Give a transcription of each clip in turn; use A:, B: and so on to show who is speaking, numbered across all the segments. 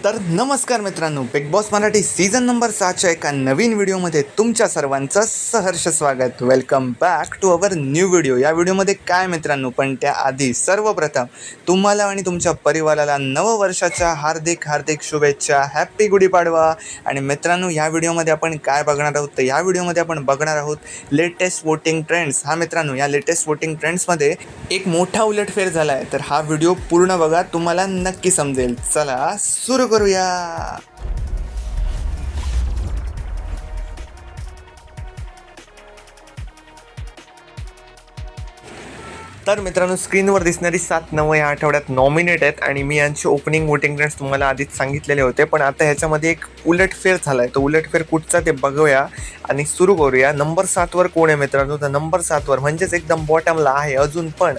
A: तर नमस्कार मित्रांनो, Bigg Boss Marathi season number 6च्या एका नवीन व्हिडिओमध्ये तुमच्या सर्वांचं सहर्ष स्वागत. Welcome back to our new video. या व्हिडिओमध्ये काय मित्रांनो, पण त्याआधी सर्वप्रथम तुम्हाला आणि तुमच्या परिवाराला नववर्षाच्या हार्दिक हार्दिक शुभेच्छा. हॅप्पी गुढीपाडवा. आणि मित्रांनो, या व्हिडिओमध्ये आपण काय बघणार आहोत, तर या व्हिडिओमध्ये आपण बघणार आहोत लेटेस्ट वोटिंग ट्रेंड्स. हा मित्रांनो, या लेटेस्ट वोटिंग ट्रेंड्समध्ये एक मोठा उलटफेर झाला आहे. तर हा व्हिडिओ पूर्ण बघा, तुम्हाला नक्की समजेल. चला सुरू करूया. तर मित्रांनो, स्क्रीनवर दिसणारी 7 नावं या आठवड्यात नॉमिनेट आहेत आणि मी यांचे ओपनिंग वोटिंग ट्रेंड्स तुम्हाला आधीच सांगितलेले होते. पण आता ह्याच्यामध्ये एक उलटफेर झाला आहे. तो उलटफेर कुठचा ते बघूया आणि सुरू करूया. नंबर 7वर कोण आहे मित्रांनो? तर नंबर 7वर म्हणजेच एकदम बॉटमला आहे अजून पण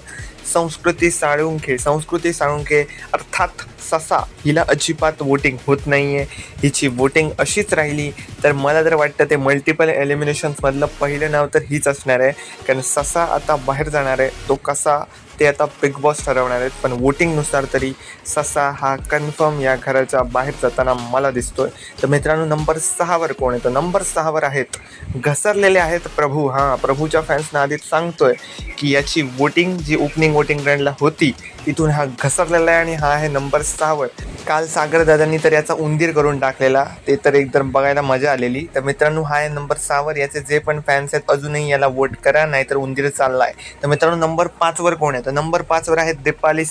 A: संस्कृती साळुंखे अर्थात ससा. हिला अजिबात वोटिंग होत नाही आहे. हिची वोटिंग अशीच राहिली तर मला तर वाटतं ते मल्टिपल एलिमिनेशन्समधलं पहिलं नाव तर हीच असणार आहे. कारण ससा आता बाहेर जाणार आहे. तो कसा ते आता बिग बॉस ठरवणार आहेत. पण वोटिंगनुसार तरी ससा हा कन्फर्म या घराच्या बाहेर जाताना मला दिसतोय. तर मित्रांनो, नंबर 6वर कोण आहे? तर नंबर 6वर आहेत घसरलेले आहेत प्रभू. प्रभूच्या फॅन्सना आधीच सांगतोय की याची वोटिंग जी ओपनिंग वोटिंग ट्रेंडला होती तिथून हा घसरलेला आहे आणि हा आहे नंबर 6वर. काल सागरदादांनी तर याचा उंदीर करून टाकलेला, ते तर एकदम बघायला मजा आलेली. तर मित्रांनो, हा आहे नंबर 6वर. याचे जे पण फॅन्स आहेत अजूनही याला वोट करा, नाहीतर उंदीर चालला आहे. तर मित्रांनो, नंबर 5वर कोण आहे? तर नंबर 5वर आहेत दीपाली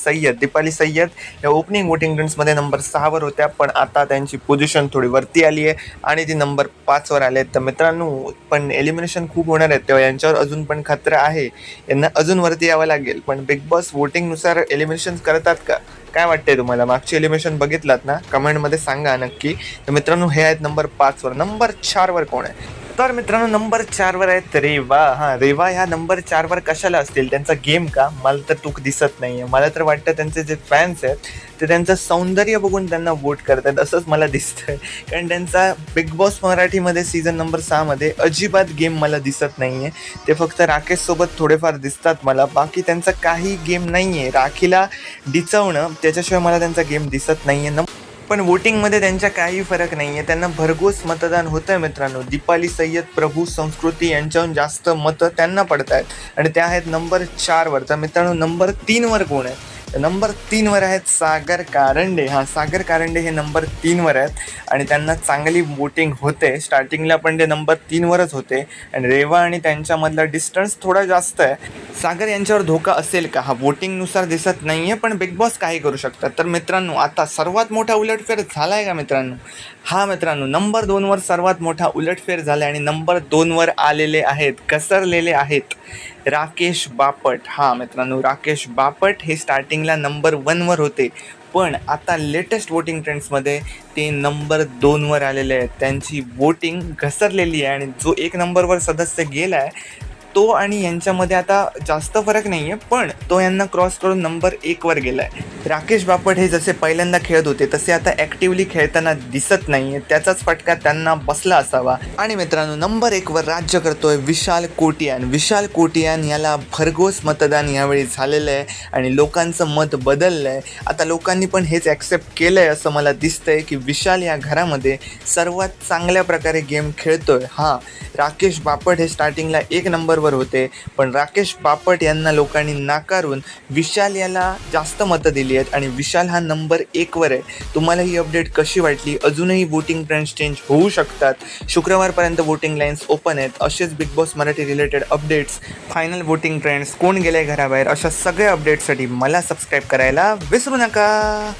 A: सय्यद या ओपनिंग वोटिंग ट्रेंड्समध्ये नंबर 6वर होत्या, पण आता त्यांची पोझिशन थोडी वरती आली आहे आणि ती नंबर 5वर आले आहेत. तर मित्रांनो, पण एलिमिनेशन खूप होणार आहेत तेव्हा यांच्यावर अजून पण खतरा आहे. यांना अजून वरती यावं लागेल. पण बिग बॉस वोटिंगनुसार एलिमिनेशन करतात का? काय वाटतंय तुम्हाला? मागची एलिमिनेशन बघितलात ना? कमेंटमध्ये सांगा नक्की. तर मित्रांनो, हे आहेत नंबर 5वर. नंबर 4वर कोण आहे? तर मित्रांनो, नंबर 4वर आहेत रेवा. रेवा ह्या नंबर 4वर कशाला असतील? त्यांचा गेम का? मला तर तो दिसत नाही आहे. मला तर वाटतं त्यांचे जे फॅन्स आहेत ते त्यांचं सौंदर्य बघून त्यांना वोट करतात असंच मला दिसतंय. कारण त्यांचा बिग बॉस मराठीमध्ये सीझन नंबर 6मध्ये अजिबात गेम मला दिसत नाही आहे. ते फक्त राकेशसोबत थोडेफार दिसतात मला, बाकी त्यांचा काही गेम नाही आहे. राखीला डिचवणं त्याच्याशिवाय मला त्यांचा गेम दिसत नाही आहे. पण वोटिंगमध्ये त्यांच्या काही फरक नाही आहे. त्यांना भरघोस मतदान होतं आहे मित्रांनो. दीपाली सय्यद, प्रभू, संस्कृती यांच्याहून जास्त मतं त्यांना पडत आहेत आणि त्या आहेत नंबर 4वर. तर मित्रांनो, नंबर 3वर कोण आहे? तर नंबर 3वर आहेत सागर कारंडे. सागर कारंडे हे नंबर 3वर आहेत आणि त्यांना चांगली वोटिंग होते. स्टार्टिंगला पण ते नंबर 3वरच होते आणि रेवा आणि त्यांच्यामधला डिस्टन्स थोडा जास्त आहे. सागर यांच्यावर धोका असेल का? वोटिंगनुसार दिसत नाही आहे, पण बिग बॉस काही करू शकतात. तर मित्रांनो, आता सर्वात मोठा उलटफेर झाला आहे का मित्रांनो? मित्रांनो, नंबर 2वर सर्वात मोठा उलटफेर झाला आहे आणि नंबर 2वर आलेले आहेत, घसरलेले आहेत राकेश बापट. मित्रांनो, राकेश बापट हे स्टार्टिंगला नंबर 1वर होते, पण आता लेटेस्ट वोटिंग ट्रेंड्समध्ये ते नंबर 2वर आलेले आहेत. त्यांची वोटिंग घसरलेली आहे आणि जो 1 नंबरवर सदस्य गेला आहे तो आणि यांच्यामध्ये आता जास्त फरक नाही आहे, पण तो यांना क्रॉस करून नंबर 1वर गेला आहे. राकेश बापट हे जसे पहिल्यांदा खेळत होते तसे आता ॲक्टिव्हली खेळताना दिसत नाही आहे. त्याचाच फटका त्यांना बसला असावा. आणि मित्रांनो, नंबर 1वर राज्य करतोय विशाल कोटियान याला भरघोस मतदान यावेळी झालेलं आहे आणि लोकांचं मत बदललं आहे. आता लोकांनी पण हेच ॲक्सेप्ट केलं आहे असं मला दिसतंय की विशाल या घरामध्ये सर्वात चांगल्या प्रकारे गेम खेळतोय. राकेश बापट हे स्टार्टिंगला 1 नंबरवर होते, पण राकेश बापट यांना लोकांनी नाकारून विशाल याला जास्त मतं दिली आहेत आणि विशाल हा नंबर 1वर आहे. तुम्हाला ही अपडेट कशी वाटली? अजूनही वोटिंग ट्रेंड्स चेंज होऊ शकतात. शुक्रवारपर्यंत वोटिंग लाईन्स ओपन आहेत. असेच big Boss Marathi related updates, final voting trends, कोण गेले घराबाहेर, अशा सगळ्या अपडेट्ससाठी मला सबस्क्राईब करायला विसरू नका.